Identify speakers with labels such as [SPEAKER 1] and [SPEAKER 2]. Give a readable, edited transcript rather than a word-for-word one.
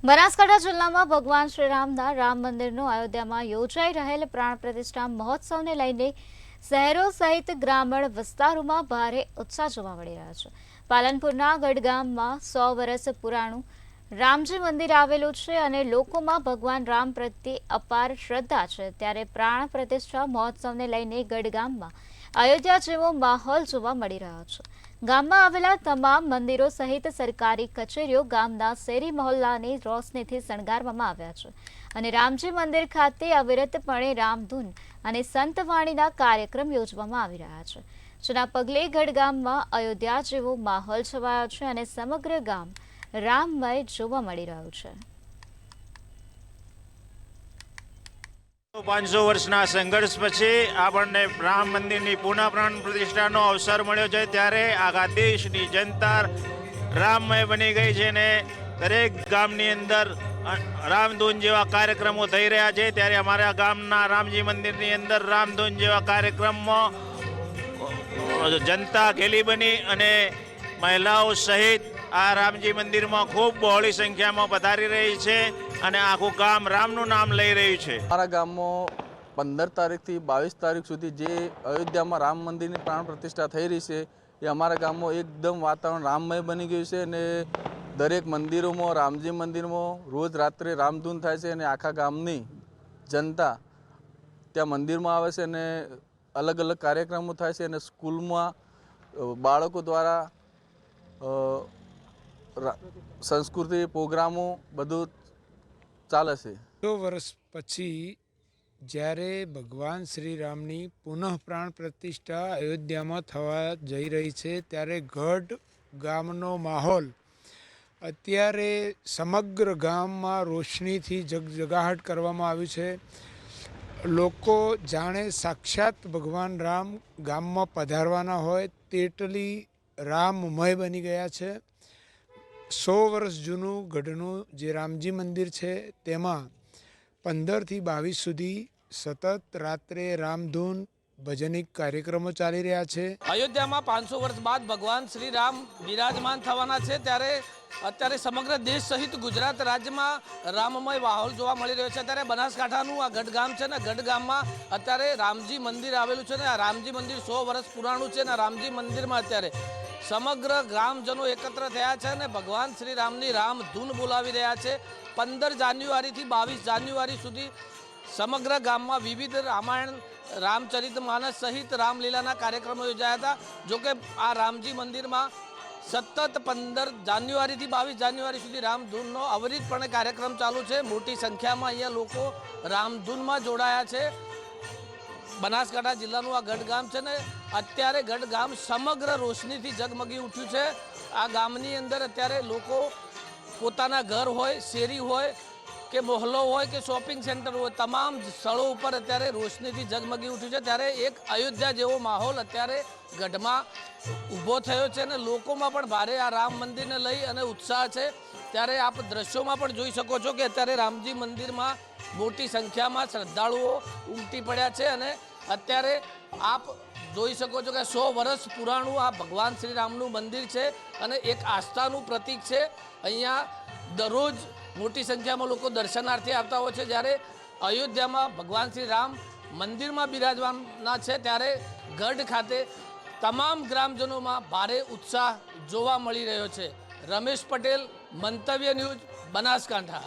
[SPEAKER 1] બનાસકાંઠા જિલ્લામાં ભગવાન શ્રીરામના રામ મંદિરનું અયોધ્યામાં યોજાઈ રહેલ પ્રાણ પ્રતિષ્ઠા મહોત્સવને લઈને શહેરો સહિત ગ્રામીણ વિસ્તારોમાં ભારે ઉત્સાહ જોવા મળી રહ્યો છે। પાલનપુરના ગઢગામમાં 100 વર્ષ પુરાણું રામજી મંદિર આવેલું છે અને લોકોમાં ભગવાન રામ પ્રત્યે અપાર શ્રદ્ધા છે। ત્યારે પ્રાણ પ્રતિષ્ઠા મહોત્સવને લઈને ગઢગામમાં અયોધ્યા જેવો માહોલ જોવા મળી રહ્યો છે। ગામમાં આવેલા તમામ મંદિરો સહિત સરકારી કચેરીઓ ગામના શેરી મહોલ્લાની રોશનીથી શણગારવામાં આવ્યા છે અને રામજી મંદિર ખાતે અવિરતપણે રામધૂન અને સંતવાણીના કાર્યક્રમ યોજવામાં આવી રહ્યા છે, જેના પગલે ગઢગામમાં અયોધ્યા જેવો માહોલ છવાયો છે અને સમગ્ર ગામ રામમય જોવા મળી રહ્યું છે।
[SPEAKER 2] 500 વર્ષના સંઘર્ષ પછી આપણને રામ મંદિરની પુનઃ પ્રાણ પ્રતિષ્ઠાનો અવસર મળ્યો છે। ત્યારે આખા દેશની જનતા રામમય બની ગઈ છે ને દરેક ગામની અંદર રામધૂન જેવા કાર્યક્રમો થઈ રહ્યા છે। ત્યારે અમારા ગામના રામજી મંદિરની અંદર રામધૂન જેવા કાર્યક્રમમાં જનતા ઘેલી બની અને મહિલાઓ સહિત આ રામજી મંદિરમાં ખૂબ બહોળી સંખ્યામાં પધારી રહી છે અને આખું ગામ રામનું નામ લઈ રહ્યું છે।
[SPEAKER 3] અમારા ગામમાં 15 તારીખથી 22 તારીખ સુધી જે અયોધ્યામાં રામ મંદિરની પ્રાણ પ્રતિષ્ઠા થઈ રહી છે એ અમારા ગામમાં એકદમ વાતાવરણ રામમય બની ગયું છે અને દરેક મંદિરોમાં રામજી મંદિરમાં રોજ રાત્રે રામધૂન થાય છે અને આખા ગામની જનતા ત્યાં મંદિરમાં આવે છે અને અલગ અલગ કાર્યક્રમો થાય છે અને સ્કૂલમાં બાળકો દ્વારા સંસ્કૃતિ પ્રોગ્રામો બધું ચાલે છે।
[SPEAKER 4] 100 વર્ષ પછી જ્યારે ભગવાન શ્રી રામની પુનઃ પ્રાણ પ્રતિષ્ઠા અયોધ્યામાં થવા જઈ રહી છે ત્યારે ગઢ ગામનો માહોલ અત્યારે સમગ્ર ગામમાં રોશનીથી જગજગાહટ કરવામાં આવ્યું છે। લોકો જાણે સાક્ષાત ભગવાન રામ ગામમાં પધારવાના હોય તેટલી રામમય બની ગયા છે। 100 વર્ષ જૂનું ગઢનું જે રામજી મંદિર છે તેમાં 15 થી 22 સુધી સતત રાત્રે રામધૂન ભજનિક કાર્યક્રમો ચાલી રહ્યા છે।
[SPEAKER 5] અયોધ્યામાં 500 વર્ષ બાદ ભગવાન શ્રી રામ બિરાજમાન થવાના છે ત્યારે અત્યારે સમગ્ર દેશ સહિત ગુજરાત રાજ્યમાં રામમય માહોલ જોવા મળી રહ્યો છે। ત્યારે બનાસકાંઠાનું આ ગઢગામ છે ને ગઢગામમાં અત્યારે રામજી મંદિર આવેલું છે ને આ રામજી મંદિર 100 વર્ષ પુરાણું છે ને રામજી મંદિરમાં અત્યારે સમગ્ર ગ્રામજનો એકત્ર થયા છે અને ભગવાન શ્રી રામની રામધૂન બોલાવી રહ્યા છે। 15 જાન્યુઆરીથી 22 જાન્યુઆરી સુધી સમગ્ર ગામમાં વિવિધ રામાયણ રામચરિતમાનસ સહિત રામલીલાના કાર્યક્રમો યોજાયા હતા। જોકે આ રામજી મંદિરમાં સતત 15 જાન્યુઆરીથી 22 જાન્યુઆરી સુધી રામધૂનનો અવિરતપણે કાર્યક્રમ ચાલુ છે। મોટી સંખ્યામાં અહીંયા લોકો રામધૂનમાં જોડાયા છે। બનાસકાંઠા જિલ્લાનું આ ગઢગામ છે ને અત્યારે ગઢગામ સમગ્ર રોશનીથી ઝગમગી ઉઠ્યું છે। આ ગામની અંદર અત્યારે લોકો પોતાના ઘર હોય, શેરી હોય કે મોહલ્લો હોય કે શોપિંગ સેન્ટર હોય, તમામ સ્થળો ઉપર અત્યારે રોશનીથી ઝગમગી ઉઠ્યું છે। ત્યારે એક અયોધ્યા જેવો માહોલ અત્યારે ગઢમાં ઊભો થયો છે અને લોકોમાં પણ ભારે આ રામ મંદિરને લઈ અને ઉત્સાહ છે। ત્યારે આપ દ્રશ્યોમાં પણ જોઈ શકો છો કે અત્યારે રામજી મંદિરમાં મોટી સંખ્યામાં શ્રદ્ધાળુઓ ઉમટી પડ્યા છે અને અત્યારે આપ જોઈ શકો છો કે 100 વર્ષ પુરાણું આ ભગવાન શ્રી રામનું મંદિર છે અને એક આસ્થાનું પ્રતીક છે। અહીંયા દરરોજ મોટી સંખ્યામાં લોકો દર્શનાર્થે આવતા હોય છે। જ્યારે અયોધ્યામાં ભગવાન શ્રી રામ મંદિરમાં બિરાજવાના છે ત્યારે ગઢ ખાતે તમામ ગ્રામજનોમાં ભારે ઉત્સાહ જોવા મળી રહ્યો છે। રમેશ પટેલ, મંતવ્ય ન્યૂઝ, બનાસકાંઠા।